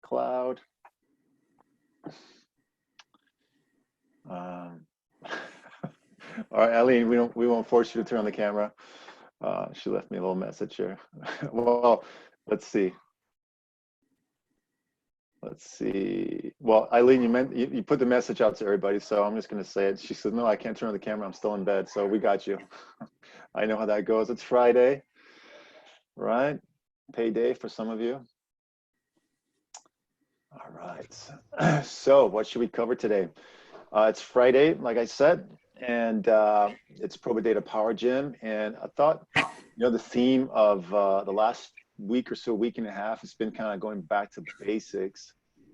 cloud. All right, Eileen, we won't force you to turn on the camera. She left me a little message here. Well, let's see. Well, Eileen, you put the message out to everybody, so I'm just going to say it. She said, no, I can't turn on the camera. I'm still in bed. So we got you. I know how that goes. It's Friday, right? Payday for some of you. All right. So what should we cover today? It's Friday, like I said, and it's ProbateData Powergym. And I thought, the theme of the last week or so, week and a half, it's been kind of going back to basics.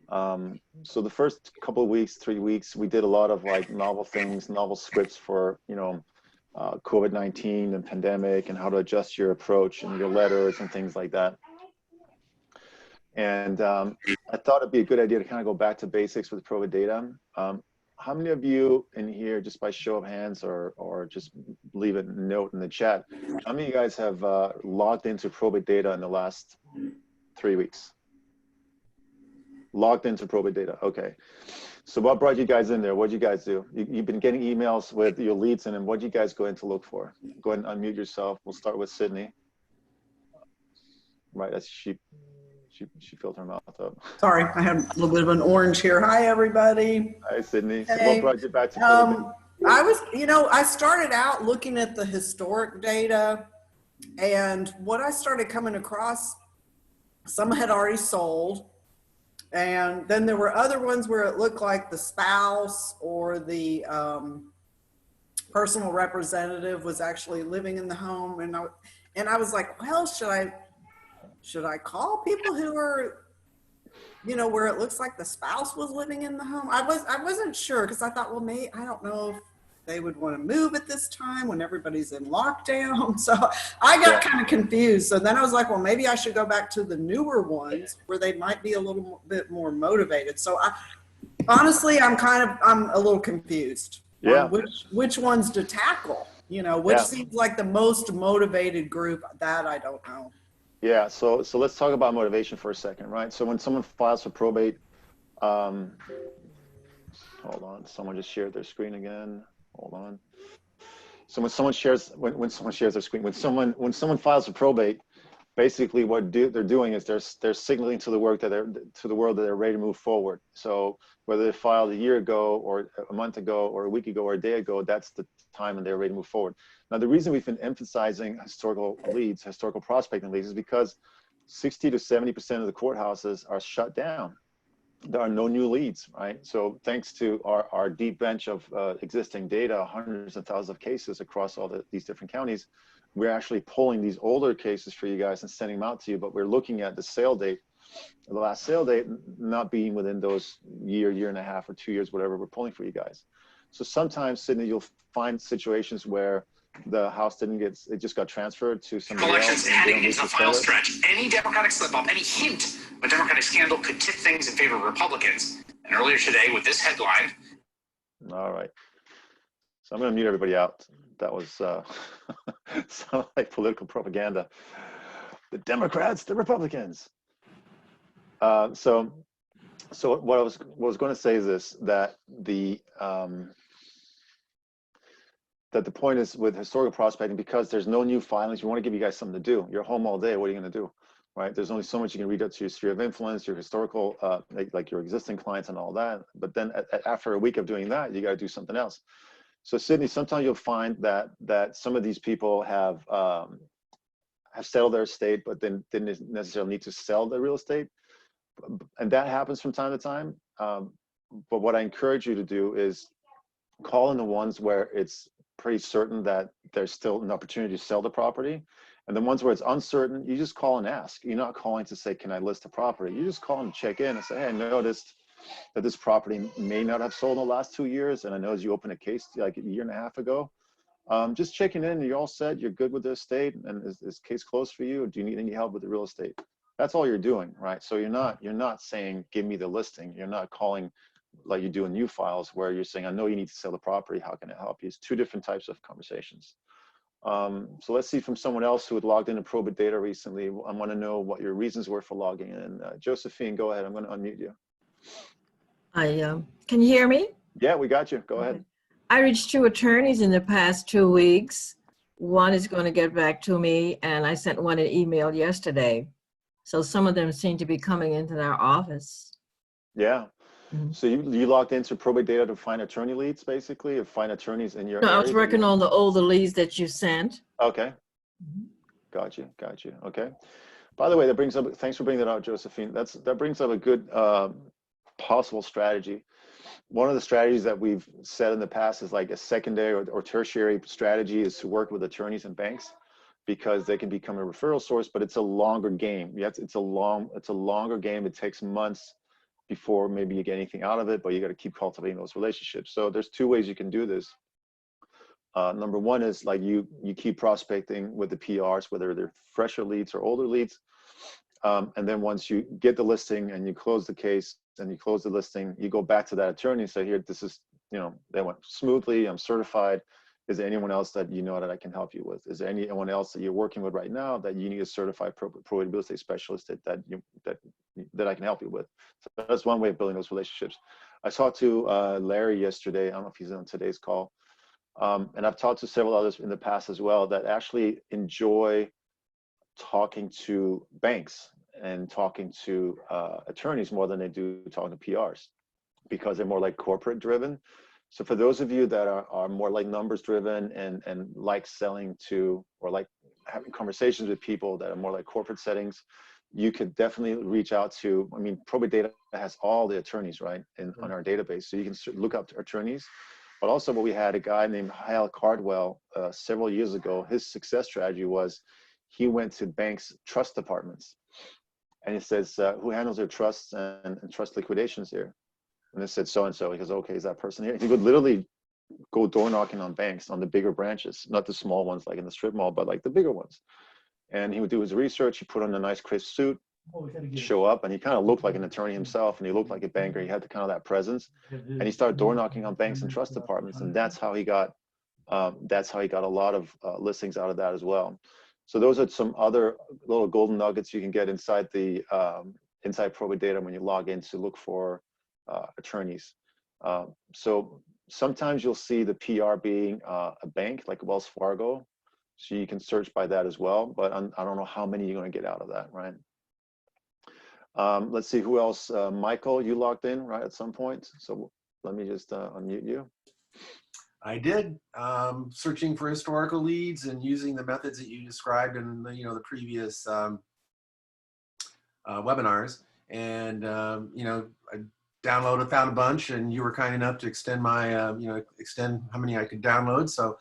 So the first couple of weeks, 3 weeks, we did a lot of like novel things, novel scripts for, COVID-19 and pandemic and how to adjust your approach and your letters and things like that. And I thought it'd be a good idea to kind of go back to basics with ProbateData. How many of you in here, just by show of hands or just leave a note in the chat, how many of you guys have logged into ProbateData in the last 3 weeks? Logged into ProbateData, okay. So what brought you guys in there? What did you guys do? You've been getting emails with your leads in, and what did you guys go in to look for? Go ahead and unmute yourself. We'll start with Sydney. Right, that's she filled her mouth up. Sorry, I had a little bit of an orange here. Hi, everybody. Hi, Sydney. Hey. So what brought you back to ProbateData? I started out looking at the historic data, and what I started coming across, some had already sold, and then there were other ones where it looked like the spouse or the personal representative was actually living in the home, and I was like, well, should I call people who are, where it looks like the spouse was living in the home? I wasn't sure, because I thought, well, maybe, I don't know if they would want to move at this time when everybody's in lockdown. So I got kind of confused. So then I was like, well, maybe I should go back to the newer ones where they might be a little bit more motivated. So honestly, I'm a little confused. Yeah. Which ones to tackle, which seems like the most motivated group. That I don't know. Yeah, so let's talk about motivation for a second, right? So when someone files for probate, hold on, someone just shared their screen again. Hold on. So when someone shares their screen, when someone files for probate, basically what they're doing is they're signaling to the world that they're ready to move forward. So whether they filed a year ago or a month ago or a week ago or a day ago, that's the time when they're ready to move forward. Now, the reason we've been emphasizing historical prospecting leads is because 60 to 70% of the courthouses are shut down. There are no new leads, right? So thanks to our deep bench of existing data, hundreds of thousands of cases across all these different counties, we're actually pulling these older cases for you guys and sending them out to you, but we're looking at the sale date, the last sale date, not being within those year and a half or 2 years, whatever we're pulling for you guys. So sometimes, Sydney, you'll find situations where the house it just got transferred to somebody else. Elections heading into the final stretch. Any Democratic slip-up, any hint of a Democratic scandal could tip things in favor of Republicans. And earlier today, with this headline. All right. So I'm going to mute everybody out. That was sound like political propaganda. The Democrats, the Republicans. So what I was going to say is this: that the point is with historical prospecting, because there's no new filings, we want to give you guys something to do. You're home all day. What are you going to do, right? There's only so much you can read up to your sphere of influence, your historical, like your existing clients and all that. But then after a week of doing that, you got to do something else. So Sydney, sometimes you'll find that some of these people have settled their estate, but then didn't necessarily need to sell the real estate, and that happens from time to time. But what I encourage you to do is call in the ones where it's pretty certain that there's still an opportunity to sell the property, and the ones where it's uncertain, you just call and ask. You're not calling to say, can I list the property? You just call and check in and say, hey, I noticed that this property may not have sold in the last 2 years, and I know as you opened a case like a year and a half ago. Just checking in, you're all set, you're good with the estate, and is case closed for you? Or do you need any help with the real estate? That's all you're doing, right? So you're not saying, give me the listing. You're not calling like you do in new files where you're saying, I know you need to sell the property, how can I help you? It's two different types of conversations. So let's see from someone else who had logged into ProbateData recently. I want to know what your reasons were for logging in. Josephine, go ahead. I'm going to unmute you. Can you hear me? Yeah, we got you. Go ahead. I reached 2 attorneys in the past 2 weeks. One is going to get back to me, and I sent one an email yesterday. So some of them seem to be coming into our office. Yeah. So you logged into ProbateData to find attorney leads, basically, or find attorneys in your No, area? I was working on the older leads that you sent. Okay. Got you. Okay. By the way, that brings up, thanks for bringing that out, Josephine. That brings up a good possible strategy. One of the strategies that we've said in the past is like a secondary or tertiary strategy is to work with attorneys and banks, because they can become a referral source, but it's a longer game. It's a longer game. It takes months before maybe you get anything out of it, but you got to keep cultivating those relationships. So there's 2 ways you can do this. Number one is like you keep prospecting with the PRs, whether they're fresher leads or older leads. And then once you get the listing and you close the case and you close the listing, you go back to that attorney and say, here, this is, they went smoothly, I'm certified. Is there anyone else that you know that I can help you with? Is there anyone else that you're working with right now that you need a certified probate real estate specialist that I can help you with? So that's one way of building those relationships. I talked to Larry yesterday. I don't know if he's on today's call. And I've talked to several others in the past as well that actually enjoy talking to banks and talking to attorneys more than they do talking to PRs, because they're more like corporate driven. So for those of you that are more like numbers driven and like selling to, or like having conversations with people that are more like corporate settings, you could definitely reach out to, ProbateData has all the attorneys, right, on our database. So you can look up attorneys. But also what we had a guy named Hal Cardwell several years ago. His success strategy was he went to banks' trust departments. And he says, who handles their trusts and trust liquidations here? And they said, so-and-so. He goes, okay, is that person here? He would literally go door knocking on banks, on the bigger branches, not the small ones like in the strip mall, but like the bigger ones. And he would do his research. He put on a nice crisp suit, show up, and he kind of looked like an attorney himself, and he looked like a banker. He had the kind of that presence, and he started door knocking on banks and trust departments, and that's how he got a lot of listings out of that as well. So those are some other little golden nuggets you can get inside the inside ProbateData when you log in to look for attorneys. So sometimes you'll see the PR being a bank like Wells Fargo, so you can search by that as well, but I don't know how many you're going to get out of that, right? Let's see who else. Michael, you logged in, right, at some point? So let me just unmute you. I did, searching for historical leads and using the methods that you described in the previous webinars. And I found a bunch, and you were kind enough to extend my extend how many I could download. So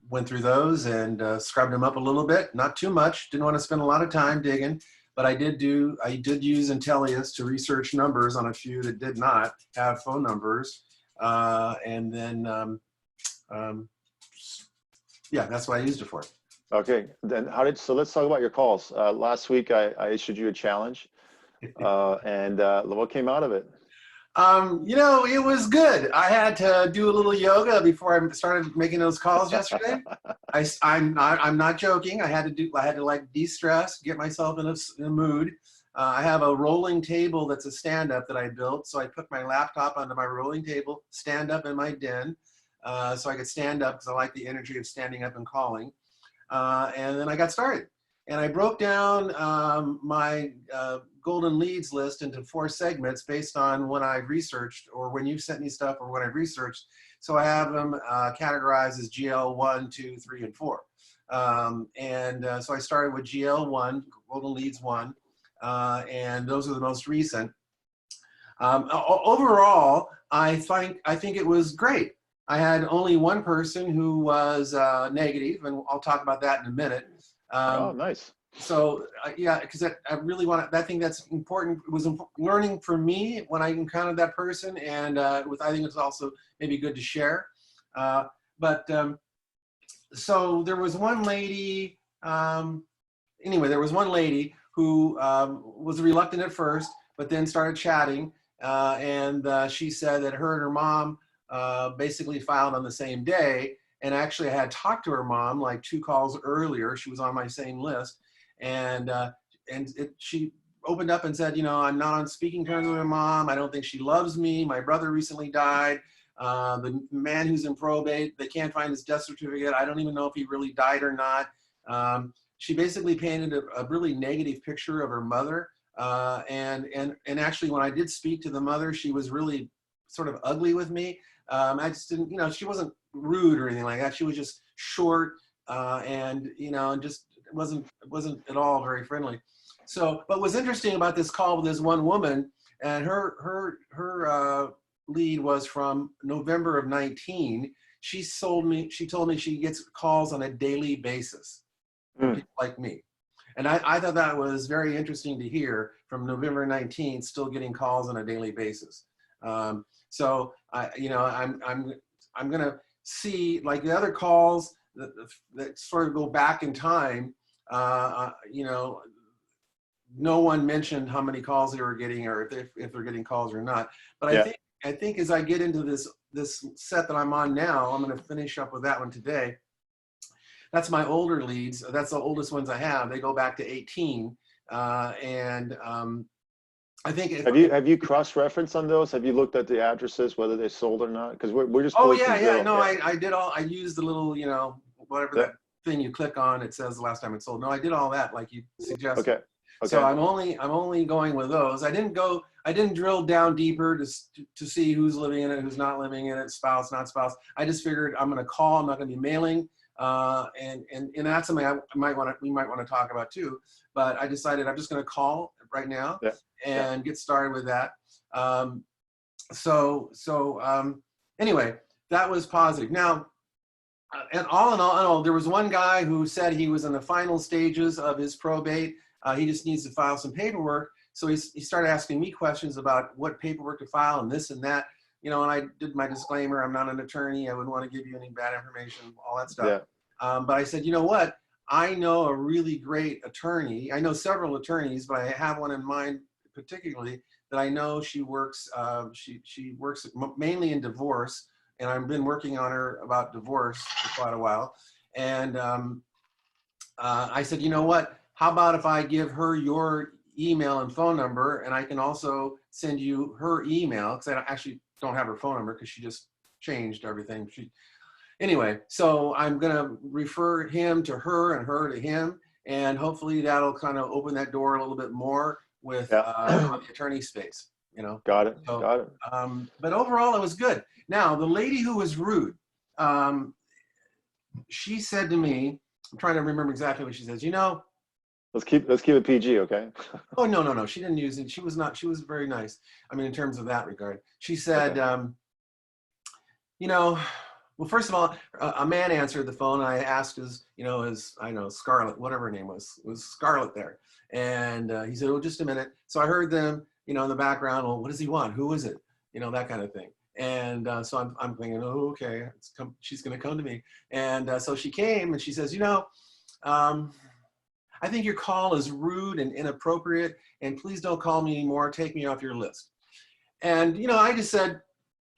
went through those and scrubbed them up a little bit, not too much. Didn't want to spend a lot of time digging, but I did use Intellius to research numbers on a few that did not have phone numbers. And then, yeah, that's what I used it for. Okay, then so let's talk about your calls. Last week I issued you a challenge, and what came out of it? It was good. I had to do a little yoga before I started making those calls yesterday. I'm not joking. I had to like de-stress, get myself in a mood. I have a rolling table that's a stand-up that I built. So I put my laptop onto my rolling table, stand up in my den, so I could stand up because I like the energy of standing up and calling. And then I got started. And I broke down my golden leads list into 4 segments based on when I've researched, or when you've sent me stuff, or when I've researched. So I have them categorized as GL 1, 2, 3, and 4. So I started with GL 1, golden leads 1. And those are the most recent. Overall, I think it was great. I had only one person who was negative, and I'll talk about that in a minute. Oh, nice. So yeah, because I really want to. I think that's important. It was learning for me when I encountered that person, and I think it's also maybe good to share. So there was one lady. Anyway, there was one lady who was reluctant at first, but then started chatting, and she said that her and her mom basically filed on the same day, And actually, I had talked to her mom like 2 calls earlier. She was on my same list, and she opened up and said, you know, I'm not on speaking terms with her mom. I don't think she loves me. My brother recently died. The man who's in probate, they can't find his death certificate. I don't even know if he really died or not. She basically painted a really negative picture of her mother. And actually, when I did speak to the mother, she was really sort of ugly with me. I just didn't, you know, she wasn't rude or anything like that. She was just short, and, you know, and just wasn't at all very friendly. So, but what's interesting about this call with this one woman, and her lead was from November of 19. She told me she gets calls on a daily basis from people like me. And I thought that was very interesting to hear, from November 19th, still getting calls on a daily basis. So I'm gonna see, like the other calls that sort of go back in time. You know, no one mentioned how many calls they were getting, or if they're getting calls or not. But Yeah. I think as I get into this set that I'm on now, I'm going to finish up with that one today. That's my older leads. That's the oldest ones I have. They go back to 18, and I think Have you cross-referenced on those? Have you looked at the addresses, whether they're sold or not? Because we're just oh pulling yeah, from yeah. Zillow. No, I did all. I used the little, you know, whatever that thing you click on. It says the last time it sold. No, I did all that like you suggested. Okay. Okay. So I'm only going with those. I didn't drill down deeper to see who's living in it, who's not living in it, spouse, not spouse. I just figured I'm going to call. I'm not going to be mailing. And that's something we might want to talk about too. But I decided I'm just going to call right now and get started with that. Anyway, that was positive. Now, and all in all, there was one guy who said he was in the final stages of his probate. He just needs to file some paperwork. So he started asking me questions about what paperwork to file and this and that. You know, and I did my disclaimer. I'm not an attorney. I wouldn't want to give you any bad information, all that stuff. Yeah. But I said, you know what? I know a really great attorney. I know several attorneys, but I have one in mind particularly that I know she works. She works mainly in divorce, and I've been working on her about divorce for quite a while. And I said, you know what? How about if I give her your email and phone number, and I can also send you her email, because I actually don't have her phone number because she just changed everything. Anyway, so I'm going to refer him to her and her to him, and hopefully that'll kind of open that door a little bit more with on the attorney space, you know. Got it. So, Got it. But overall, it was good. Now, the lady who was rude, she said to me, I'm trying to remember exactly what she says, you know, Let's keep it PG, okay? oh, no. She didn't use it. She was very nice. I mean, in terms of that regard. She said, you know, well, first of all, a man answered the phone. And I asked Scarlett, whatever her name was Scarlett there. And he said, oh, just a minute. So I heard them, you know, in the background, well, what does he want? Who is it? You know, that kind of thing. And so I'm thinking, oh, okay, she's going to come to me. And so she came and she says, you know, I think your call is rude and inappropriate, and please don't call me anymore. Take me off your list. And, you know, I just said,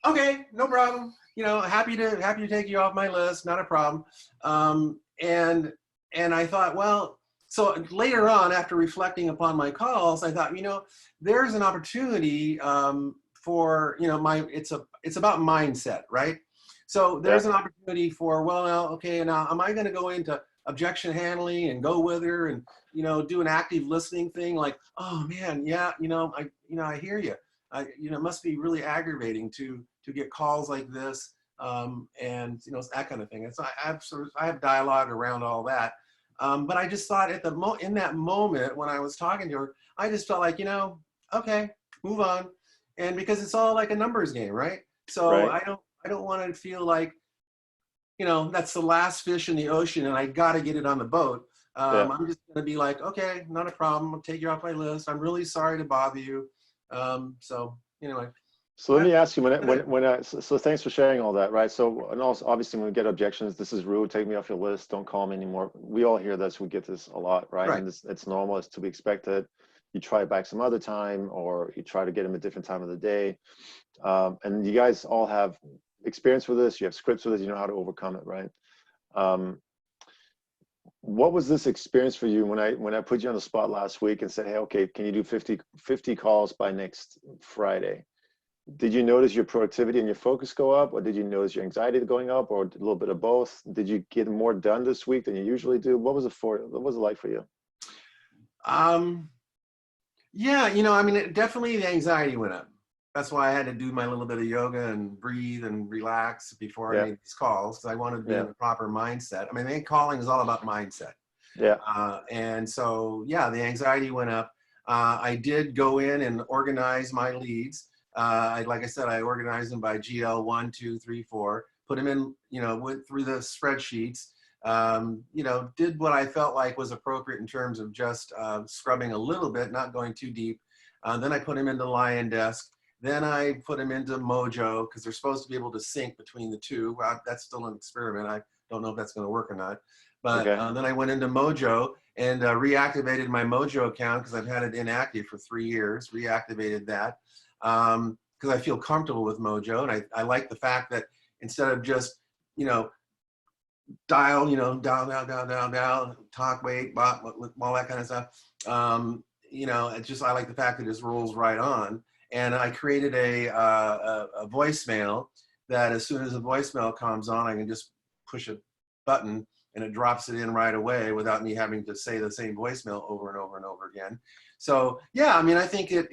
okay, no problem. You know, happy to take you off my list. Not a problem. And I thought, well, so later on, after reflecting upon my calls, I thought, you know, there's an opportunity for, you know, it's about mindset, right? So there's an opportunity for, well, now, okay, now am I going to go into objection handling and go with her and, you know, do an active listening thing like, oh man, yeah, I hear you. It must be really aggravating to get calls like this, and, you know, that kind of thing. And so I have dialogue around all that. But I just thought in that moment when I was talking to her, I just felt like, you know, okay, move on. And because it's all like a numbers game, right? So I don't want to feel like, you know, that's the last fish in the ocean and I got to get it on the boat. I'm just going to be like, okay, not a problem. I'll take you off my list. I'm really sorry to bother you. So anyway. So let me ask you, so thanks for sharing all that, right? So, and also obviously when we get objections, this is rude, take me off your list, don't call me anymore. We all hear this, we get this a lot, right? And it's normal, it's to be expected. You try it back some other time, or you try to get them a different time of the day. And you guys all have experience with this, you have scripts with this, you know how to overcome it, right? What was this experience for you when I put you on the spot last week and said, hey, okay, can you do 50 calls by next Friday? Did you notice your productivity and your focus go up, or did you notice your anxiety going up, or a little bit of both? Did you get more done this week than you usually do? What was it like for you? Yeah, you know, I mean, definitely the anxiety went up. That's why I had to do my little bit of yoga and breathe and relax before I made these calls, because I wanted to be in the proper mindset. I mean, I think calling is all about mindset. Yeah. And so, yeah, the anxiety went up. I did go in and organize my leads. Like I said, I organized them by GL 1, 2, 3, 4, put them in, you know, went through the spreadsheets, you know, did what I felt like was appropriate in terms of just scrubbing a little bit, not going too deep. Then I put them into Lion Desk. Then I put them into Mojo, because they're supposed to be able to sync between the two. Well, that's still an experiment. I don't know if that's going to work or not. But then I went into Mojo and reactivated my Mojo account, because I've had it inactive for 3 years, reactivated that. Because I feel comfortable with Mojo. And I like the fact that instead of just, you know, dial, you know, down, talk, wait, all that kind of stuff. You know, it's just, I like the fact that it just rolls right on. And I created a voicemail that as soon as the voicemail comes on, I can just push a button and it drops it in right away without me having to say the same voicemail over and over and over again. So yeah, I mean, I think it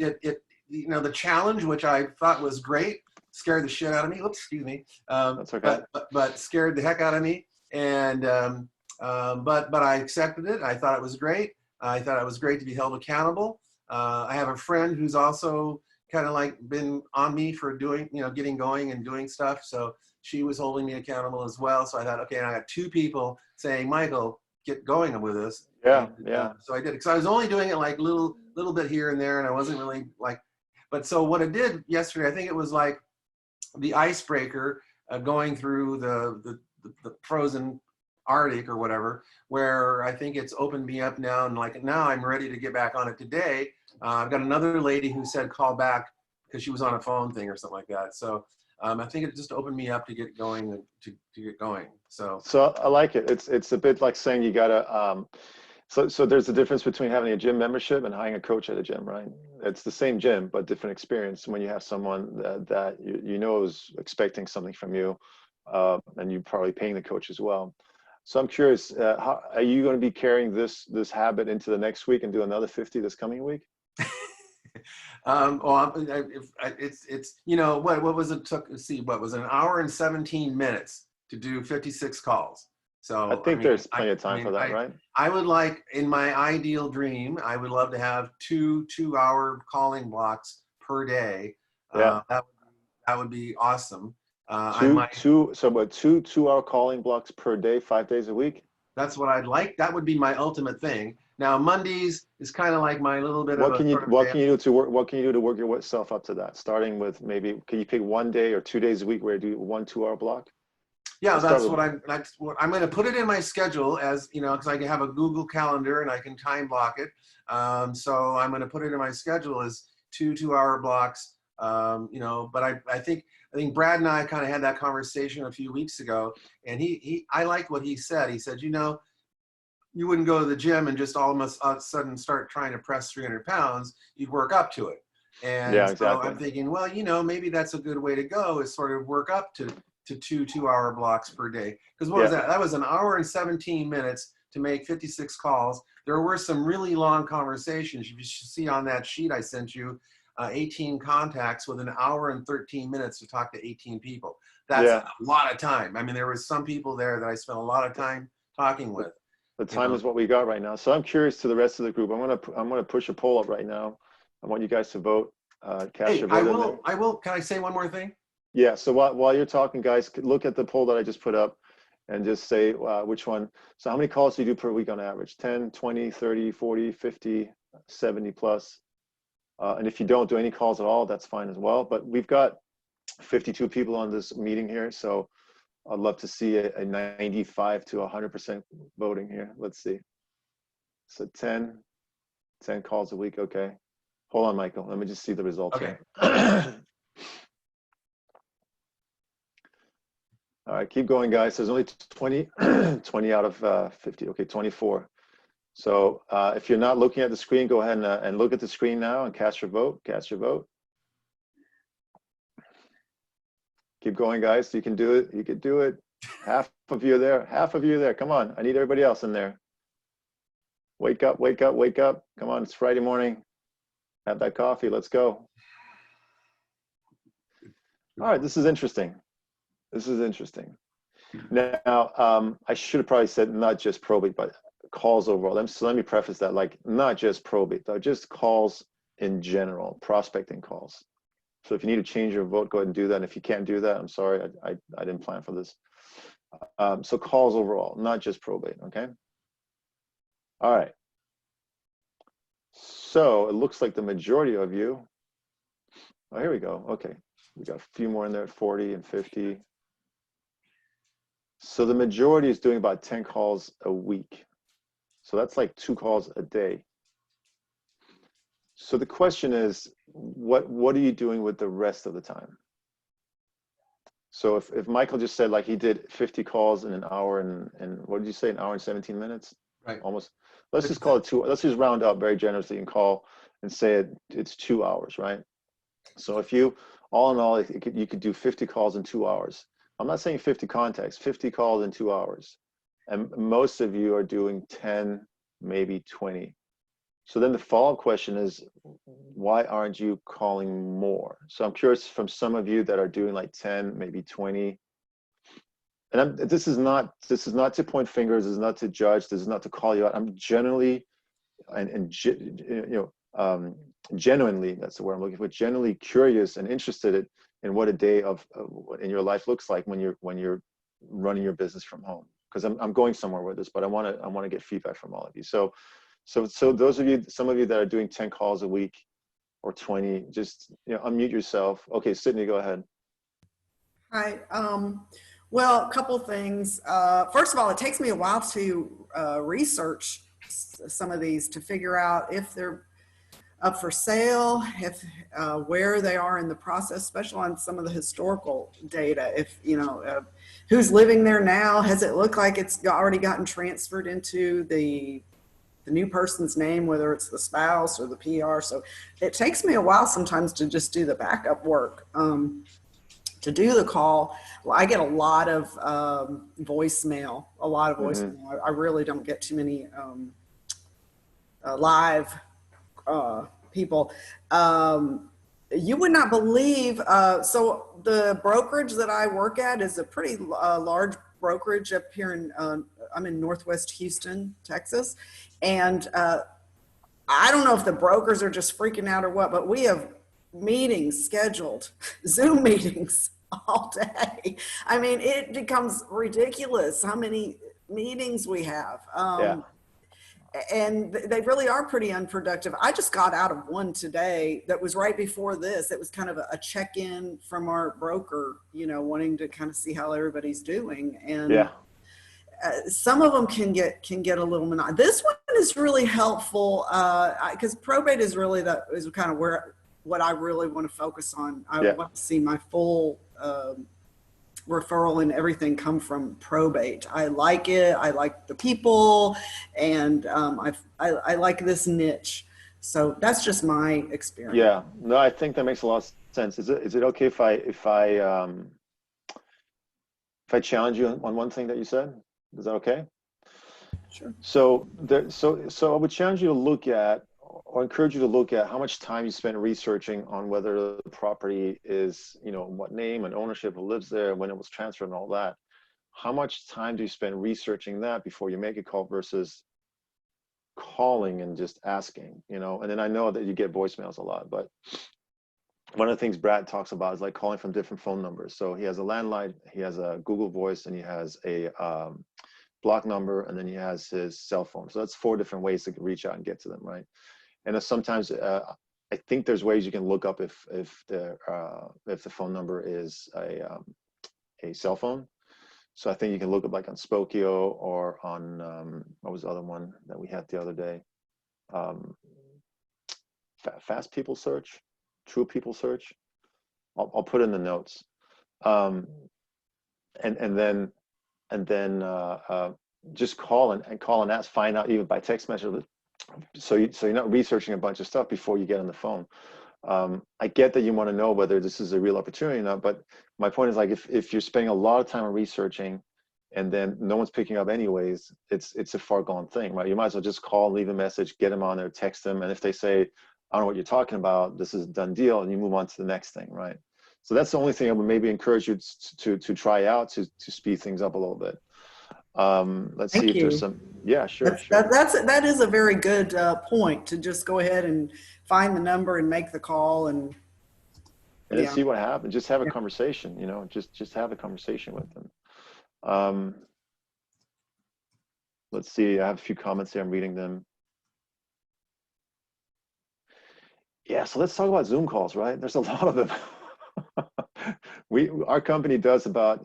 you know, the challenge, which I thought was great, scared the shit out of me. Oops, excuse me. That's okay. But scared the heck out of me. And but I accepted it. I thought it was great. I thought it was great to be held accountable. I have a friend who's also kind of like been on me for doing, you know, getting going and doing stuff. So she was holding me accountable as well. So I thought, okay, and I got 2 people saying, Michael, get going with this. Yeah, and, so I did, because I was only doing it like little bit here and there, and I wasn't really like, but so what I did yesterday, I think it was like the icebreaker, going through the frozen Arctic or whatever, where I think it's opened me up now, and like now I'm ready to get back on it today. I've got another lady who said call back because she was on a phone thing or something like that. So I think it just opened me up to get going, to get going. So I like it. It's a bit like saying you gotta so there's a difference between having a gym membership and hiring a coach at a gym, right? It's the same gym but different experience when you have someone that you know is expecting something from you, and you're probably paying the coach as well. So I'm curious, how are you going to be carrying this habit into the next week and do another 50 this coming week? Well, it's you know, what was it took, let's see, what was it, an hour and 17 minutes to do 56 calls. So I think there's plenty of time for that, right? I would like, in my ideal dream, I would love to have 2 2-hour calling blocks per day. Yeah. That would be awesome. So about 2 2-hour calling blocks per day, 5 days a week. That's what I'd like. That would be my ultimate thing. Now Mondays is kind of like my little bit What of can you do to work yourself up to that? Starting with, maybe can you pick 1 day or 2 days a week where you do 1 2-hour block? Yeah, that's what I'm going to put it in my schedule, as you know, because I can have a Google Calendar and I can time block it. So I'm going to put it in my schedule as 2 2-hour blocks. You know, but I think Brad and I kind of had that conversation a few weeks ago, and I liked what he said. He said, you know, you wouldn't go to the gym and just all of a sudden start trying to press 300 pounds. You'd work up to it. And yeah, exactly. So I'm thinking, well, you know, maybe that's a good way to go, is sort of work up to 2 2-hour blocks per day. Because what was that? That was an hour and 17 minutes to make 56 calls. There were some really long conversations. You should see on that sheet I sent you, 18 contacts with an hour and 13 minutes to talk to 18 people. That's a lot of time. I mean, there was some people there that I spent a lot of time talking with. The time is what we got right now. So I'm curious to the rest of the group. I'm gonna push a poll up right now. I want you guys to vote. Cast your vote. I will. Can I say one more thing? Yeah. So while you're talking, guys, look at the poll that I just put up and just say which one. So how many calls do you do per week on average? 10, 20, 30, 40, 50, 70 plus. And if you don't do any calls at all, that's fine as well. But we've got 52 people on this meeting here. So I'd love to see a 95 to 100% voting here. Let's see. So 10 calls a week. Okay. Hold on, Michael. Let me just see the results. Okay. Here. All right, keep going, guys. There's only 20, 20 out of 50. Okay, 24. So if you're not looking at the screen, go ahead and look at the screen now and cast your vote. Cast your vote. Keep going, guys. You can do it. You can do it. Half of you are there. Half of you are there. Come on. I need everybody else in there. Wake up, wake up, wake up. Come on, it's Friday morning. Have that coffee. Let's go. All right, this is interesting. This is interesting. Now, I should have probably said not just probate, but calls overall. So let me preface that, like, not just probate, though, just calls in general, prospecting calls. So if you need to change your vote, go ahead and do that. And if you can't do that, I'm sorry, I didn't plan for this. So calls overall, not just probate, okay? All right. So it looks like the majority of you, oh, here we go. Okay, we got a few more in there, 40 and 50. So the majority is doing about 10 calls a week. So that's like 2 calls a day. So the question is, what are you doing with the rest of the time? So if Michael just said like he did 50 calls in an hour and what did you say, an hour and 17 minutes? Right. Almost. Let's just call it 2. Let's just round up very generously and call and say it's 2 hours, right? So if you, all in all, you could do 50 calls in 2 hours. I'm not saying 50 contacts, 50 calls in 2 hours. And most of you are doing 10, maybe 20. So then the follow-up question is, why aren't you calling more? So I'm curious from some of you that are doing like 10, maybe 20. And this is not to point fingers, this is not to judge, this is not to call you out. I'm generally, genuinely, that's the word I'm looking for, genuinely curious and interested in what a day in your life looks like when you're running your business from home. Because I'm going somewhere with this, but I want to get feedback from all of you. So those of you, some of you that are doing 10 calls a week or 20, just unmute yourself. Okay, Sydney, go ahead. Hi. Well, a couple things. First of all, it takes me a while to research some of these to figure out if they're up for sale, if where they are in the process, especially on some of the historical data. If who's living there now, has it looked like it's already gotten transferred into the new person's name, whether it's the spouse or the PR. So it takes me a while sometimes to just do the backup work. To do the call, well, I get a lot of voicemail, Mm-hmm. I really don't get too many live people. You would not believe, so the brokerage that I work at is a pretty large brokerage up here in, I'm in Northwest Houston, Texas. And I don't know if the brokers are just freaking out or what, but we have meetings scheduled, Zoom meetings all day. I mean, it becomes ridiculous how many meetings we have. Yeah. And they really are pretty unproductive. I just got out of one today that was right before this. It was kind of a check-in from our broker, wanting to kind of see how everybody's doing. And yeah. Some of them can get a little monotonous. This one is really helpful because probate is really is kind of what I really want to focus on. I want to see my full referral and everything come from probate. I like it. I like the people, and I like this niche. So that's just my experience. Yeah. No, I think that makes a lot of sense. Is it okay if I challenge you on one thing that you said? Is that okay? Sure. So I would challenge you to look at, or encourage you to look at, how much time you spend researching on whether the property is, what name and ownership, who lives there, when it was transferred and all that. How much time do you spend researching that before you make a call versus calling and just asking, And then I know that you get voicemails a lot, but one of the things Brad talks about is like calling from different phone numbers. So he has a landline, he has a Google Voice, and he has a block number, and then he has his cell phone. So that's 4 different ways to reach out and get to them, right? And sometimes I think there's ways you can look up if the phone number is a cell phone. So I think you can look up like on Spokio or on what was the other one that we had the other day? Fast People Search, True People Search. I'll put in the notes. and then just call and ask, find out even by text message. So you're not researching a bunch of stuff before you get on the phone. I get that you want to know whether this is a real opportunity or not, but my point is, like, if you're spending a lot of time on researching and then no one's picking up anyways, it's a far gone thing, right? You might as well just call, leave a message, get them on there, text them, and if they say, I don't know what you're talking about, this is a done deal, and you move on to the next thing, right? So that's the only thing I would maybe encourage you to try out to speed things up a little bit. Let's see Thank if there's you. some, yeah, sure, sure. That is a very good point, to just go ahead and find the number and make the call, and And then yeah. see what happens. Just have a Yeah. conversation, you know, just have a conversation with them. Let's see, I have a few comments here, I'm reading them. Yeah, so let's talk about Zoom calls, right? There's a lot of them. Our company does about,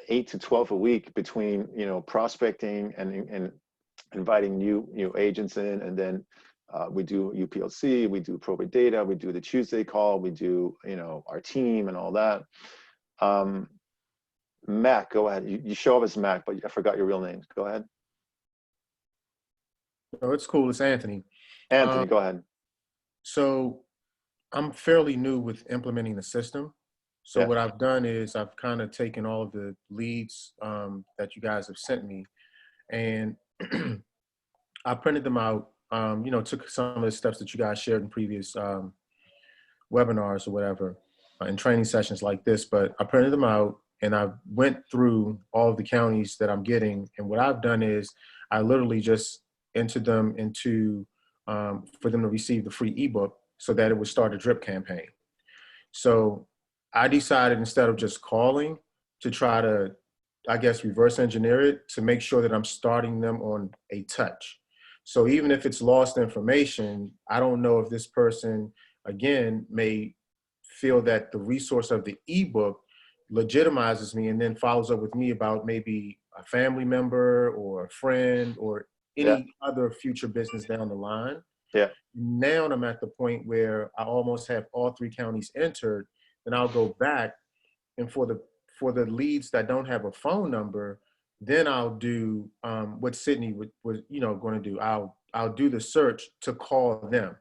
8 to 12 a week between, prospecting and inviting new agents in, and then we do UPLC, we do ProbateData, we do the Tuesday call, we do, our team and all that. Mac, go ahead. You show up as Mac, but I forgot your real name. Go ahead. Oh, it's cool. It's Anthony. Anthony, go ahead. So I'm fairly new with implementing the system. So Yeah. what I've done is I've kind of taken all of the leads that you guys have sent me, and I printed them out, took some of the steps that you guys shared in previous webinars or whatever, in training sessions like this, but I printed them out and I went through all of the counties that I'm getting. And what I've done is I literally just entered them into, for them to receive the free ebook so that it would start a drip campaign. So I decided, instead of just calling, to try to, I guess, reverse engineer it to make sure that I'm starting them on a touch. So even if it's lost information, I don't know if this person, again, may feel that the resource of the ebook legitimizes me and then follows up with me about maybe a family member or a friend or any other future business down the line. Yeah. Now I'm at the point where I almost have all 3 counties entered, then I'll go back, and for the leads that don't have a phone number, then I'll do what Sydney was going to do. I'll do the search to call them.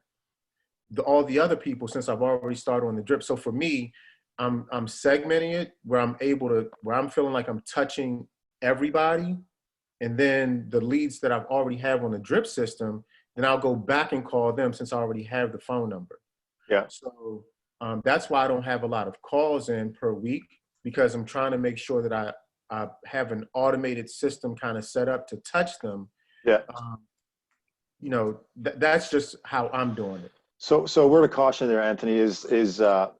All the other people, since I've already started on the drip. So for me, I'm segmenting it where I'm feeling like I'm touching everybody, and then the leads that I've already have on the drip system, then I'll go back and call them since I already have the phone number. Yeah. So that's why I don't have a lot of calls in per week, because I'm trying to make sure that I have an automated system kind of set up to touch them. Yeah. That's just how I'm doing it. So a word of caution there, Anthony, is you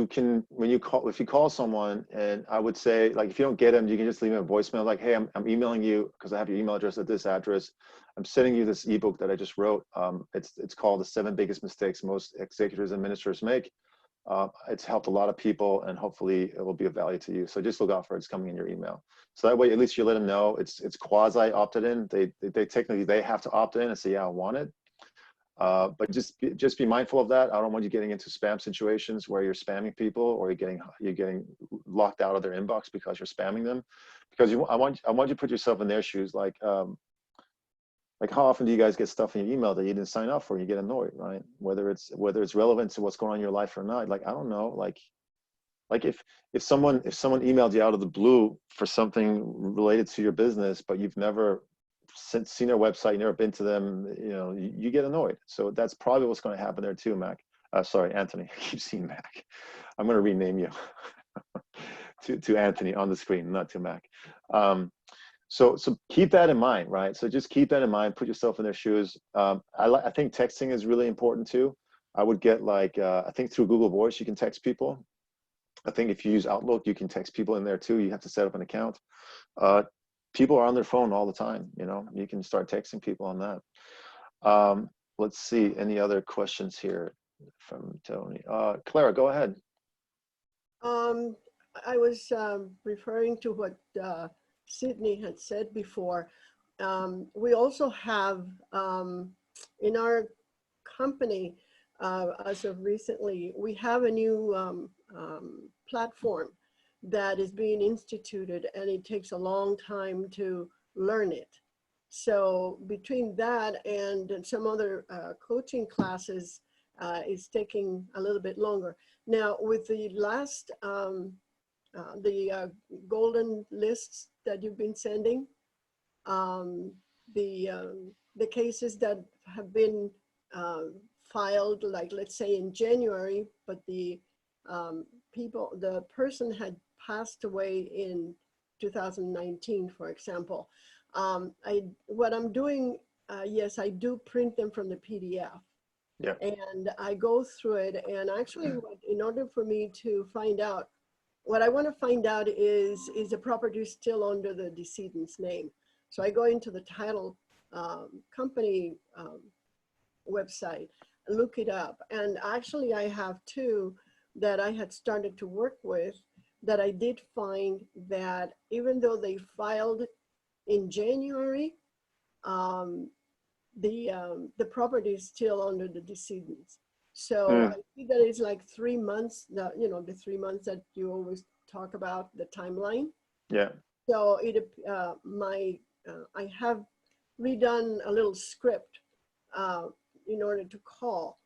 can, if you call someone, and I would say, like, if you don't get them, you can just leave them a voicemail like, hey, I'm emailing you because I have your email address at this address. I'm sending you this ebook that I just wrote. It's called The 7 Biggest Mistakes Most Executives and Ministers Make. It's helped a lot of people, and hopefully it will be of value to you. So just look out for it. It's coming in your email. So that way, at least you let them know it's quasi opted in. They technically, they have to opt in and say, yeah, I want it. But just be mindful of that. I don't want you getting into spam situations where you're spamming people, or you're getting locked out of their inbox because you're spamming them. Because I want you to put yourself in their shoes. Like how often do you guys get stuff in your email that you didn't sign up for? You get annoyed, right? Whether it's relevant to what's going on in your life or not. Like, I don't know. Like if someone emailed you out of the blue for something related to your business, but you've never seen their website, you've never been to them, you get annoyed. So that's probably what's going to happen there too, Mac. Sorry, Anthony. I keep seeing Mac. I'm going to rename you to Anthony on the screen, not to Mac. So keep that in mind, right? So just keep that in mind. Put yourself in their shoes. I think texting is really important too. I would get I think through Google Voice you can text people. I think if you use Outlook, you can text people in there too. You have to set up an account. People are on their phone all the time. You can start texting people on that. Let's see, any other questions here from Tony? Clara, go ahead. I was referring to what Sydney had said before. We also have in our company, as of recently, we have a new platform that is being instituted, and it takes a long time to learn it. So between that and some other coaching classes, it's taking a little bit longer. Now, with the last, golden lists that you've been sending, the cases that have been filed, like let's say in January, but the person had passed away in 2019, for example. What I'm doing, yes, I do print them from the PDF. Yeah. And I go through it, and actually, in order for me to find out, what I want to find out is the property still under the decedent's name? So I go into the title company website, look it up. And actually I have two that I had started to work with that I did find that even though they filed in January, the property is still under the decedents. So I see that it's like 3 months, the 3 months that you always talk about, the timeline. Yeah. So I have redone a little script in order to call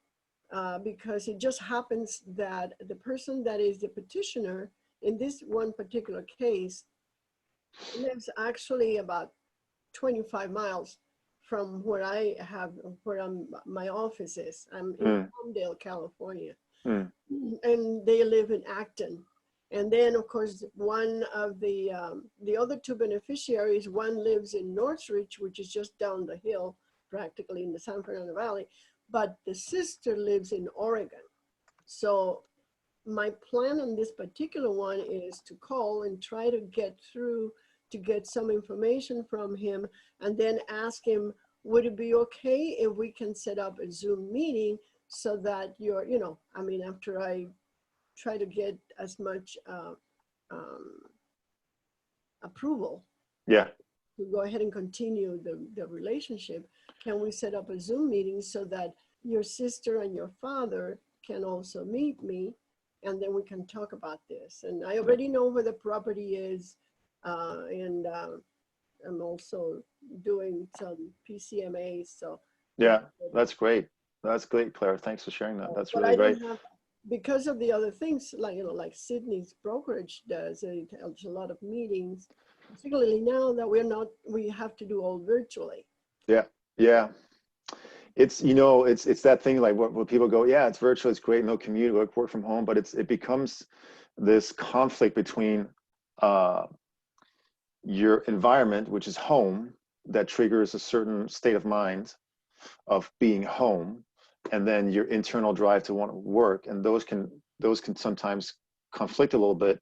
because it just happens that the person that is the petitioner in this one particular case lives actually about 25 miles from where my office is. I'm in Palmdale, California, and they live in Acton. And then, of course, one of the other two beneficiaries, one lives in Northridge, which is just down the hill, practically in the San Fernando Valley, but the sister lives in Oregon. So my plan on this particular one is to call and try to get through to get some information from him, and then ask him, would it be okay if we can set up a Zoom meeting so that you're, after I try to get as much approval. Yeah. To go ahead and continue the relationship, can we set up a Zoom meeting so that your sister and your father can also meet me, and then we can talk about this. And I already know where the property is, and I'm also doing some PCMAs. So yeah, that's great. That's great, Claire. Thanks for sharing that. That's really great. Because of the other things, like Sydney's brokerage does, it has a lot of meetings, particularly now that we have to do all virtually. Yeah, yeah. It's, it's that thing like where people go, yeah, it's virtual, it's great, no commute, work from home, but it becomes this conflict between your environment, which is home, that triggers a certain state of mind of being home, and then your internal drive to want to work, and those can sometimes conflict a little bit,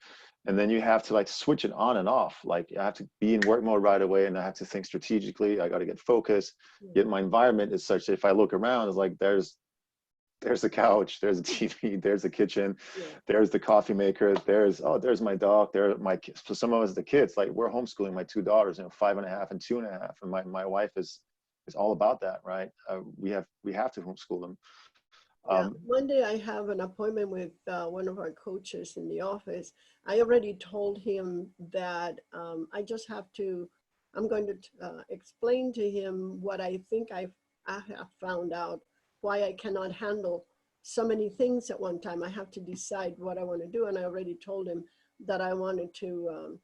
and then you have to like switch it on and off. Like I have to be in work mode right away, and I have to think strategically. I got to get focused. Yet my environment is such that if I look around, it's like there's the couch, there's a TV, there's the kitchen, there's the coffee maker, there's my dog, for some of us the kids, like we're homeschooling my two daughters, 5.5 and 2.5, and my wife is all about that, right? We have to homeschool them. Monday I have an appointment with one of our coaches in the office. I already told him that I'm going to explain to him what I think I have found out, why I cannot handle so many things at one time. I have to decide what I want to do. And I already told him that I wanted to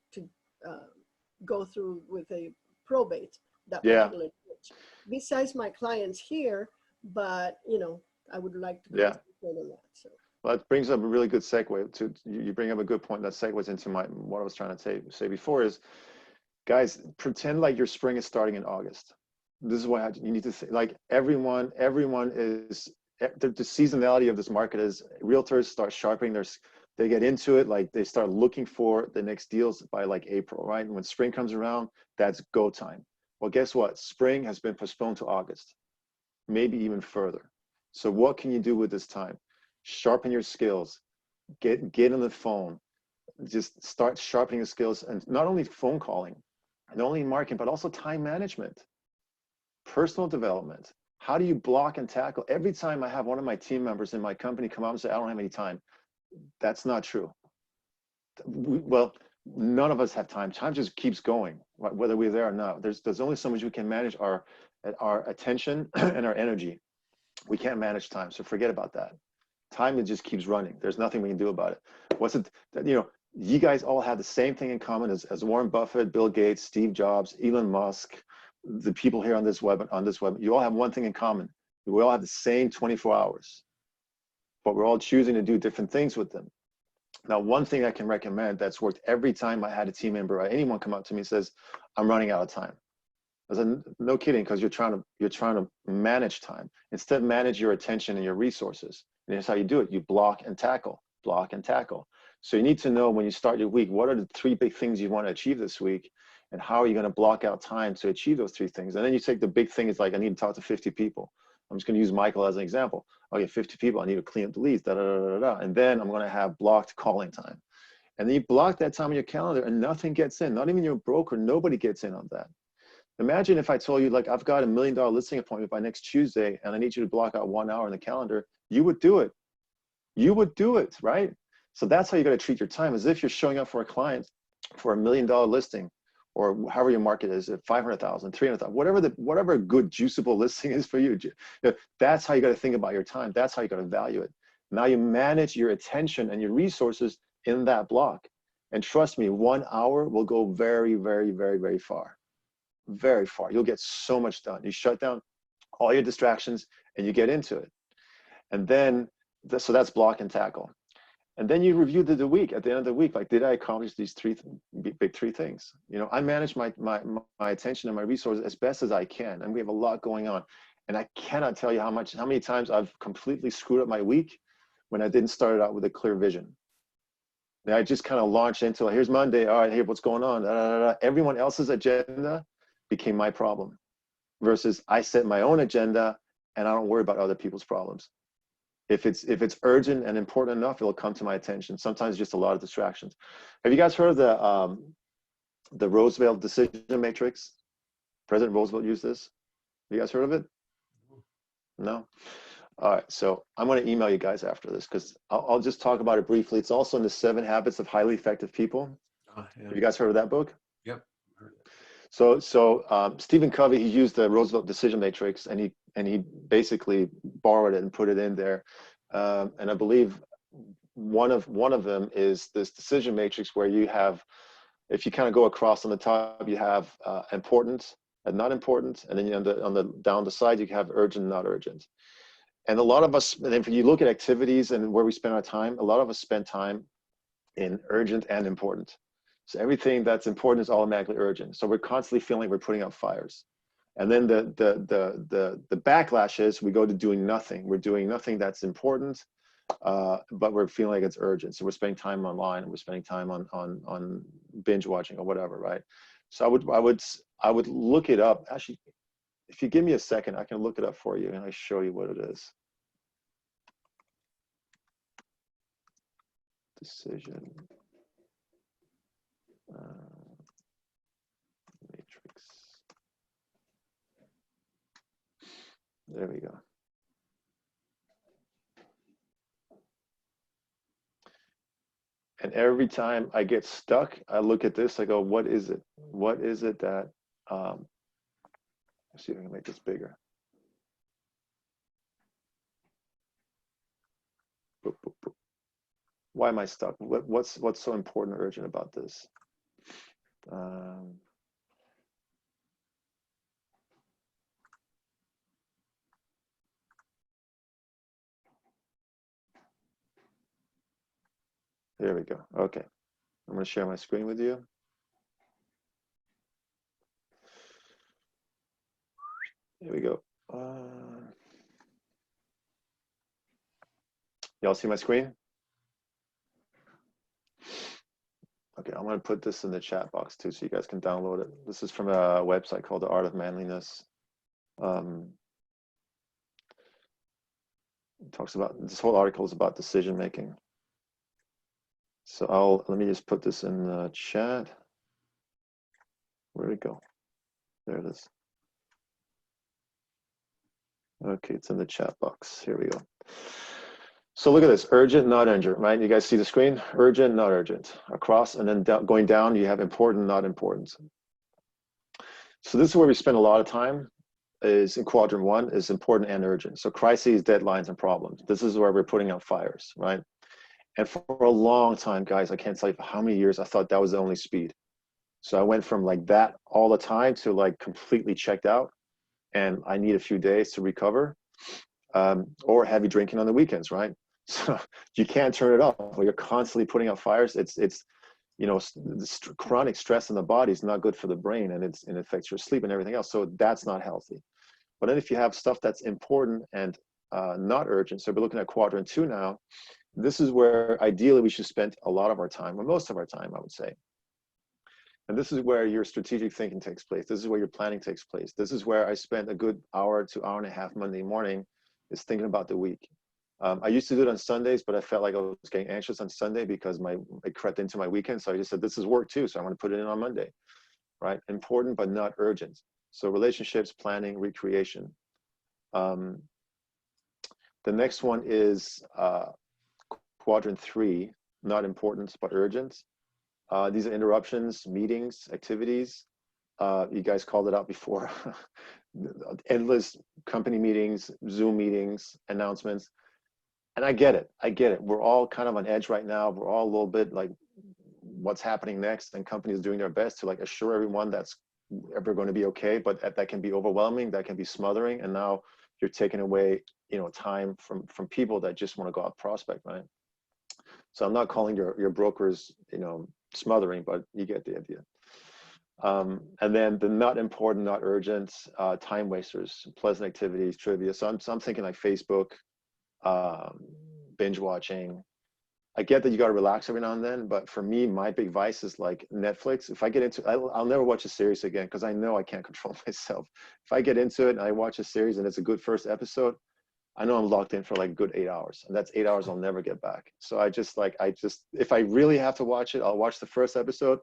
go through with a probate, that particular church. Besides my clients here, but I would like to concentrate on that. So. Well, that brings up a really good segue to, you bring up a good point that segues into what I was trying to say before is, guys, pretend like your spring is starting in August. This is what you need to say. Like everyone is, the seasonality of this market is realtors start sharpening they get into it, like they start looking for the next deals by like April, right? And when spring comes around, that's go time. Well, guess what? Spring has been postponed to August, maybe even further. So what can you do with this time? Sharpen your skills, get on the phone, just start sharpening the skills, and not only phone calling, not only marketing, but also time management, personal development. How do you block and tackle? Every time I have one of my team members in my company come out and say, I don't have any time, that's not true. well, none of us have time. Time just keeps going, right? Whether we're there or not. There's only so much we can manage our attention and our energy. We can't manage time, so forget about that. Time, it just keeps running. There's nothing we can do about it. What's it, you know, you guys all have the same thing in common as Warren Buffett, Bill Gates, Steve Jobs, Elon Musk, the people here on this web. You all have one thing in common. We all have the same 24 hours, but we're all choosing to do different things with them. Now, one thing I can recommend that's worked every time I had a team member or anyone come up to me and says, I'm running out of time. I said, no kidding, because you're trying to manage time. Instead, manage your attention and your resources. And here's how you do it. You block and tackle, block and tackle. So you need to know when you start your week, what are the 3 big things you want to achieve this week? And how are you going to block out time to achieve those 3 things? And then you take the big thing is like, I need to talk to 50 people. I'm just going to use Michael as an example. Okay, 50 people, I need to clean up the leads, da, da, da, da, da. And then I'm going to have blocked calling time. And then you block that time on your calendar and nothing gets in. Not even your broker, nobody gets in on that. Imagine if I told you, like, I've got $1 million listing appointment by next Tuesday and I need you to block out 1 hour in the calendar. You would do it. You would do it, right? So that's how you got to treat your time, as if you're showing up for a client for $1 million listing, or however your market is at 500,000, 300,000, whatever a good juiceable listing is for you. That's how you got to think about your time. That's how you got to value it. Now you manage your attention and your resources in that block. And trust me, 1 hour will go very, very, very, very far. Very far. You'll get so much done. You shut down all your distractions and you get into it. And then, so that's block and tackle. And then you review the week at the end of the week, like, did I accomplish these big 3 things? You know, I manage my attention and my resources as best as I can. And we have a lot going on. And I cannot tell you how many times I've completely screwed up my week when I didn't start it out with a clear vision. And I just kind of launched into, like, here's Monday. All right, hey, what's going on? Da, da, da, da. Everyone else's agenda became my problem, versus I set my own agenda and I don't worry about other people's problems. If it's urgent and important enough, it'll come to my attention. Sometimes just a lot of distractions. Have you guys heard of the Roosevelt decision matrix? President Roosevelt used this. Have you guys heard of it? No? All right, so I'm going to email you guys after this, because I'll just talk about it briefly. It's also in the 7 Habits of Highly Effective People. Yeah. Have you guys heard of that book? Yep. So Stephen Covey, he used the Roosevelt decision matrix, and he basically borrowed it and put it in there. And I believe one of them is this decision matrix, where you have, if you kind of go across on the top, you have important and not important, and then on the down the side you have urgent and not urgent. And a lot of us, and if you look at activities and where we spend our time, a lot of us spend time in urgent and important. So everything that's important is automatically urgent. So we're constantly feeling like we're putting out fires. And then the backlash is we go to doing nothing. We're doing nothing that's important, but we're feeling like it's urgent. So we're spending time online, and we're spending time on binge watching or whatever, right? So I would look it up. Actually, if you give me a second, I can look it up for you and I show you what it is. Decision matrix. There we go. And every time I get stuck, I look at this, I go, what is it? What is it that, let's see if I can make this bigger. Boop, boop, boop. Why am I stuck? What's so important or urgent about this? There we go. Okay. I'm going to share my screen with you. There we go. Y'all see my screen? Okay, I'm going to put this in the chat box too, so you guys can download it. This is from a website called The Art of Manliness. It talks about, this whole article is about decision making. So let me just put this in the chat. Where'd it go? There it is. Okay, it's in the chat box. Here we go. So look at this, urgent, not urgent, right? You guys see the screen? Urgent, not urgent. Across, and then going down, you have important, not important. So this is where we spend a lot of time, is in quadrant 1, is important and urgent. So crises, deadlines, and problems. This is where we're putting out fires, right? And for a long time, guys, I can't tell you for how many years I thought that was the only speed. So I went from like that all the time to like completely checked out, and I need a few days to recover, or heavy drinking on the weekends, right? So you can't turn it off. When you're constantly putting out fires, it's you know, the chronic stress in the body is not good for the brain, and it affects your sleep and everything else. So that's not healthy. But then if you have stuff that's important and not urgent, so we're looking at quadrant 2 now, this is where ideally we should spend a lot of our time, or most of our time, I would say. And this is where your strategic thinking takes place. This is where your planning takes place. This is where I spent a good hour to hour and a half Monday morning, is thinking about the week. I used to do it on Sundays, but I felt like I was getting anxious on Sunday because it crept into my weekend. So I just said, this is work too, so I want to put it in on Monday, right? Important, but not urgent. So relationships, planning, recreation. The next one is quadrant 3, not important, but urgent. These are interruptions, meetings, activities. You guys called it out before. Endless company meetings, Zoom meetings, announcements. And I get it. I get it. We're all kind of on edge right now. We're all a little bit like, what's happening next? And companies doing their best to like assure everyone that's ever going to be okay. But that can be overwhelming. That can be smothering. And now you're taking away, you know, time from people that just want to go out prospect, right? So I'm not calling your brokers, you know, smothering, but you get the idea. And then the not important, not urgent, time wasters, pleasant activities, trivia. So I'm thinking like Facebook, binge watching. I get that you got to relax every now and then, but for me, my big vice is like Netflix. If I get into, I'll never watch a series again because I know I can't control myself. If I get into it and I watch a series and it's a good first episode, I know I'm locked in for like a good 8 hours, and that's 8 hours I'll never get back. So I just if I really have to watch it, I'll watch the first episode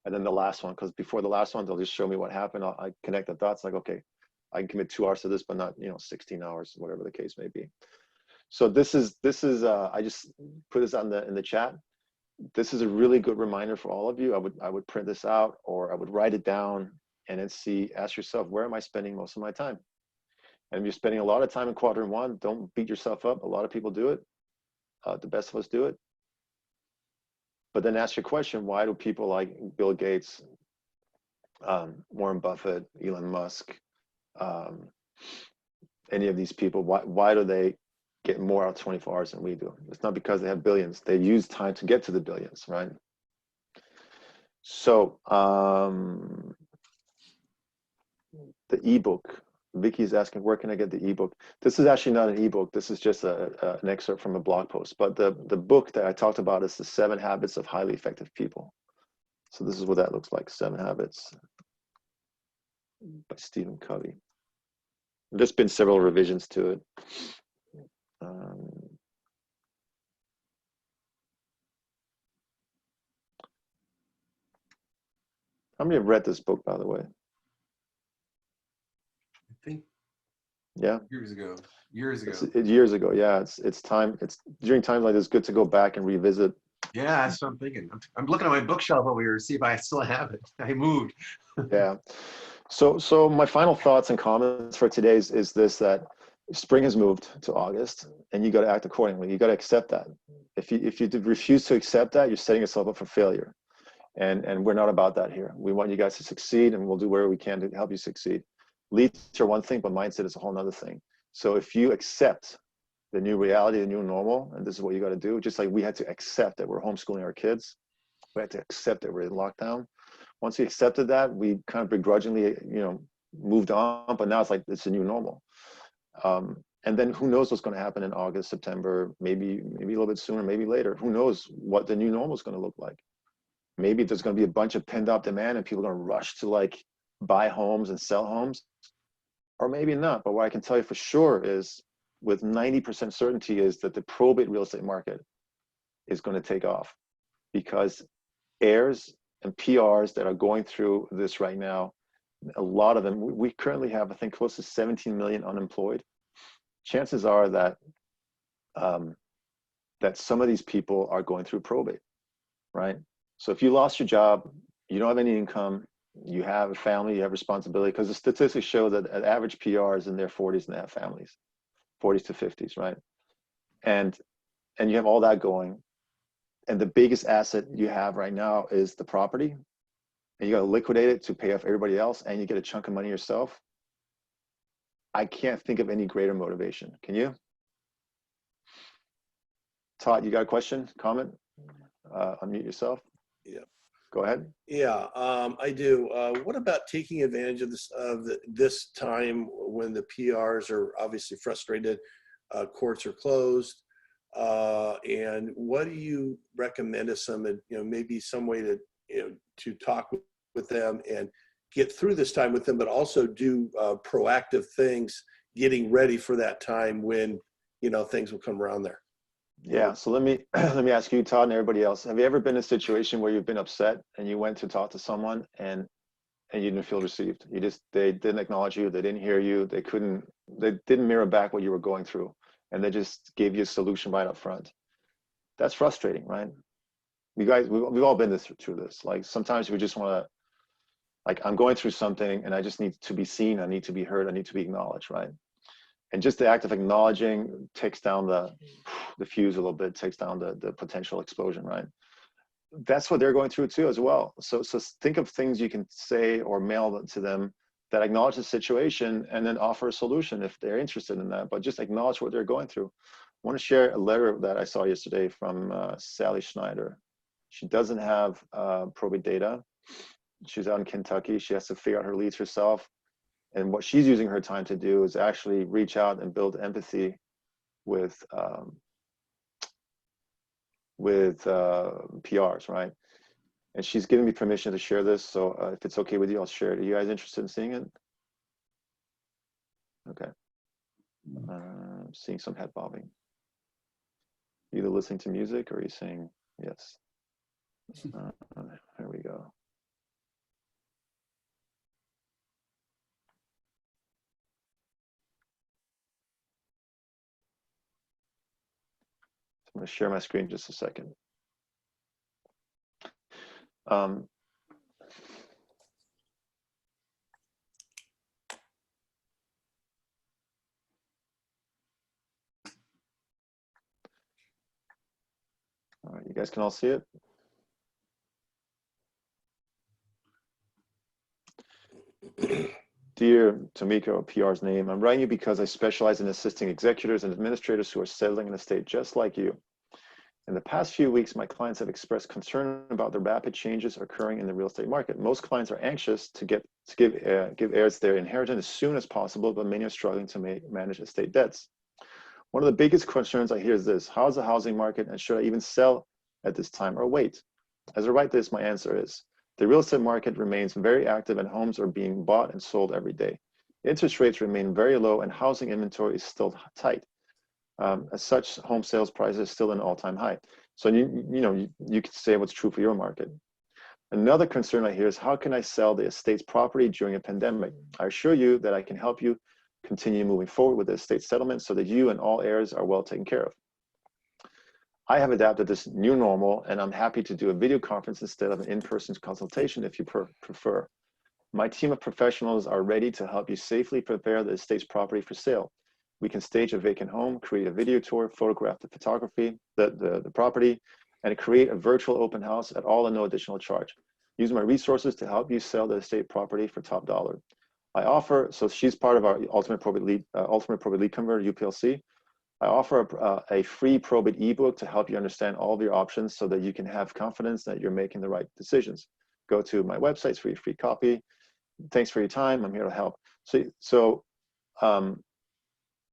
and then the last one, because before the last one, they'll just show me what happened. I connect the dots like, okay, I can commit 2 hours to this, but not, you know, 16 hours, whatever the case may be. So this is I just put this in the chat. This is a really good reminder for all of you. I would print this out, or I would write it down and then ask yourself, where am I spending most of my time? And if you're spending a lot of time in quadrant 1, don't beat yourself up. A lot of people do it. The best of us do it. But then ask your question, why do people like Bill Gates, Warren Buffett, Elon Musk, any of these people, why do they get more out of 24 hours than we do? It's not because they have billions. They use time to get to the billions, right? So the ebook. Vicky's asking, where can I get the ebook? This is actually not an ebook. This is just an excerpt from a blog post. But the book that I talked about is The 7 Habits of Highly Effective People. So this is what that looks like, 7 Habits by Stephen Covey. There's been several revisions to it. How many have read this book, by the way? I think. Yeah. Years ago. Years ago. Years ago. Yeah. It's time. It's during times like this, good to go back and revisit. Yeah, that's what I'm thinking. I'm looking at my bookshelf over here to see if I still have it. I moved. Yeah. So my final thoughts and comments for today is this, that spring has moved to August, and you got to act accordingly. You got to accept that. If you refuse to accept that, you're setting yourself up for failure. And we're not about that here. We want you guys to succeed, and we'll do whatever we can to help you succeed. Leads are one thing, but mindset is a whole nother thing. So if you accept the new reality, the new normal, and this is what you got to do, just like we had to accept that we're homeschooling our kids, we had to accept that we're in lockdown. Once we accepted that, we kind of begrudgingly, moved on, but now it's like, it's a new normal. And then who knows what's going to happen in August, September, maybe a little bit sooner, maybe later. Who knows what the new normal is going to look like? Maybe there's going to be a bunch of pent up demand and people are going to rush to like buy homes and sell homes, or maybe not. But what I can tell you for sure is, with 90% certainty, is that the probate real estate market is going to take off, because heirs and PRs that are going through this right now, a lot of them, we currently have, I think, close to 17 million unemployed. Chances are that that some of these people are going through probate, right? So if you lost your job, you don't have any income, you have a family, you have responsibility, because the statistics show that an average PR is in their 40s and they have families, 40s to 50s, right? And you have all that going. And the biggest asset you have right now is the property. And you got to liquidate it to pay off everybody else, and you get a chunk of money yourself. I can't think of any greater motivation. Can you? Todd, you got a question, comment? Unmute yourself. Yeah. Go ahead. Yeah, I do. What about taking advantage of this time when the PRs are obviously frustrated, courts are closed, and what do you recommend as some, maybe some way to talk with them and get through this time with them, but also do proactive things, getting ready for that time when things will come around there? Yeah, so let me ask you, Todd, and everybody else, have you ever been in a situation where you've been upset and you went to talk to someone and you didn't feel received? They didn't acknowledge you, they didn't hear you, they didn't mirror back what you were going through, and they just gave you a solution right up front. That's frustrating, right? You guys, we've all been through this. Like sometimes we just want to, like, I'm going through something and I just need to be seen, I need to be heard, I need to be acknowledged, right? And just the act of acknowledging takes down the fuse a little bit, takes down the potential explosion, right? That's what they're going through too as well. So think of things you can say or mail to them that acknowledge the situation and then offer a solution if they're interested in that, but just acknowledge what they're going through. I want to share a letter that I saw yesterday from Sally Schneider. She doesn't have ProbateData. She's out in Kentucky. She has to figure out her leads herself. And what she's using her time to do is actually reach out and build empathy with PRs, right? And she's given me permission to share this. So if it's okay with you, I'll share it. Are you guys interested in seeing it? Okay. I'm seeing some head bobbing. Either listening to music or are you saying yes? Here we go. I'm going to share my screen just a second. All right, you guys can all see it? Dear Tomiko, PR's name, I'm writing you because I specialize in assisting executors and administrators who are settling in a state just like you. In the past few weeks, my clients have expressed concern about the rapid changes occurring in the real estate market. Most clients are anxious to give heirs their inheritance as soon as possible, but many are struggling to manage estate debts. One of the biggest concerns I hear is this: how's the housing market, and should I even sell at this time or wait? As I write this, my answer is: the real estate market remains very active and homes are being bought and sold every day. Interest rates remain very low and housing inventory is still tight. As such, home sales prices are still an all-time high. So you could say what's true for your market. Another concern I hear is, how can I sell the estate's property during a pandemic? I assure you that I can help you continue moving forward with the estate settlement so that you and all heirs are well taken care of. I have adapted this new normal, and I'm happy to do a video conference instead of an in-person consultation if you prefer. My team of professionals are ready to help you safely prepare the estate's property for sale. We can stage a vacant home, create a video tour, photograph the property, and create a virtual open house at all and no additional charge. Use my resources to help you sell the estate property for top dollar. I offer, so she's part of our Ultimate Probate Lead Converter, UPLC. I offer a free probate ebook to help you understand all of your options so that you can have confidence that you're making the right decisions. Go to my website for your free copy. Thanks for your time. I'm here to help. So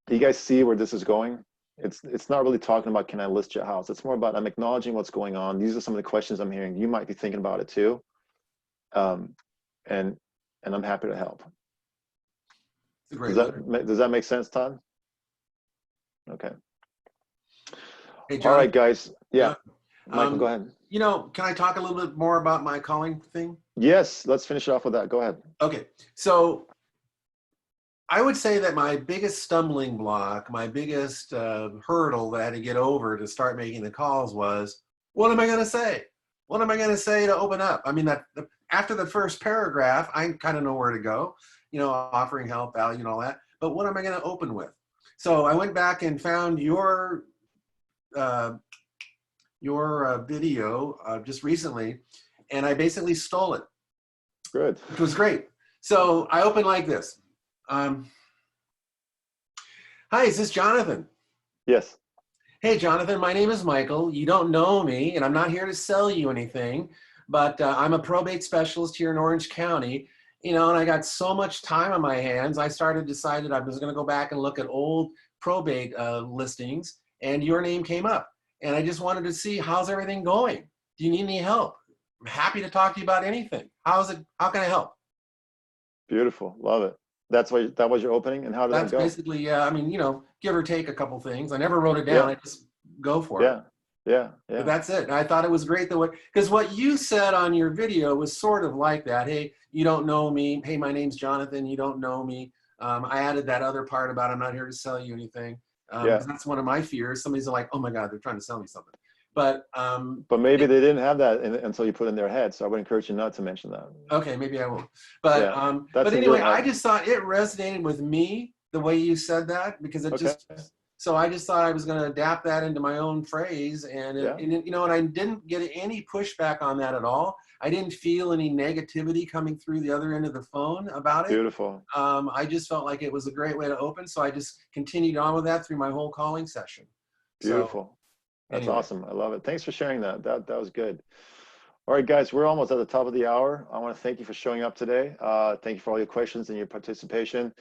do you guys see where this is going? It's not really talking about, can I list your house? It's more about, I'm acknowledging what's going on. These are some of the questions I'm hearing. You might be thinking about it too. And I'm happy to help. Does that make sense, Todd? Okay. Hey, John. All right, guys. Yeah. Yeah. Michael, go ahead. Can I talk a little bit more about my calling thing? Yes, let's finish it off with that. Go ahead. Okay. So I would say that my biggest stumbling block, my biggest hurdle that I had to get over to start making the calls was, what am I going to say? What am I going to say to open up? I mean, after the first paragraph, I kind of know where to go, you know, offering help, value, and all that. But what am I going to open with? So I went back and found your video just recently, and I basically stole it. Good. Which was great. So I opened like this. Hi, is this Jonathan? Yes. Hey, Jonathan, my name is Michael. You don't know me, and I'm not here to sell you anything, but I'm a probate specialist here in Orange County, you know, and I got so much time on my hands, decided I was going to go back and look at old probate listings, and your name came up. And I just wanted to see, how's everything going? Do you need any help? I'm happy to talk to you about anything. How can I help? Beautiful. Love it. That was your opening, and how did That's that go? basically, yeah. I mean, you know, give or take a couple things. I never wrote it down. Yeah. I just go for it. Yeah. But that's it. And I thought it was great because what you said on your video was sort of like that. Hey, you don't know me. Hey, my name's Jonathan. You don't know me. I added that other part about I'm not here to sell you anything. Because that's one of my fears. Somebody's like, oh my God, they're trying to sell me something. But maybe they didn't have that until you put it in their head. So I would encourage you not to mention that. Okay, maybe I won't. But Yeah, but anyway, I just thought it resonated with me the way you said that, because it just. So I just thought I was going to adapt that into my own phrase, and you know, and I didn't get any pushback on that at all. I didn't feel any negativity coming through the other end of the phone about it. Beautiful. I just felt like it was a great way to open, so I just continued on with that through my whole calling session. Beautiful. So, That's anyway. awesome. I love it. Thanks for sharing that. That was good. All right, guys, we're almost at the top of the hour. I want to thank you for showing up today. Thank you for all your questions and your participation.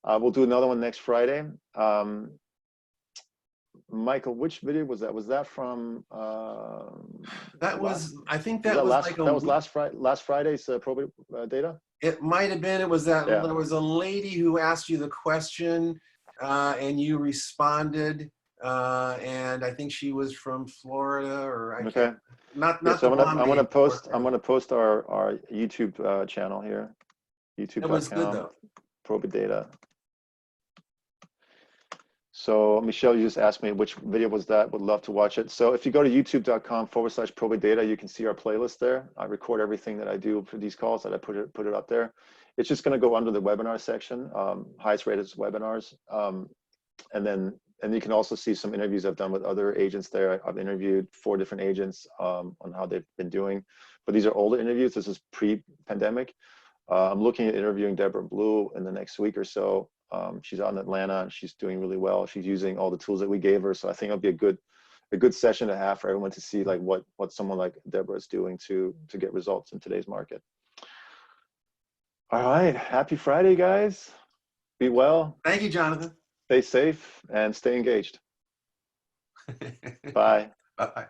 We'll do another one next Friday. Michael, which video was that? Was that from? That was, I think that was like last Friday's probate data. It might have been. It was that there was a lady who asked you the question, and you responded, and I think she was from Florida, or I can't. Not so I'm gonna post our YouTube channel here. YouTube.com. It was good though. ProbateData. So Michelle, you just asked me which video was that. Would love to watch it. So if you go to youtube.com/ProbateData, you can see our playlist there. I record everything that I do for these calls, that I put it up there. It's just going to go under the webinar section, highest rated webinars, and you can also see some interviews I've done with other agents there. I've interviewed 4 different agents on how they've been doing, but these are older interviews. This is pre-pandemic. I'm looking at interviewing Deborah Blue in the next week or so. She's out in Atlanta and she's doing really well. She's using all the tools that we gave her. So I think it'll be a good session to have for everyone to see like what someone like Deborah is doing to get results in today's market. All right. Happy Friday, guys. Be well. Thank you, Jonathan. Stay safe and stay engaged. Bye. Bye.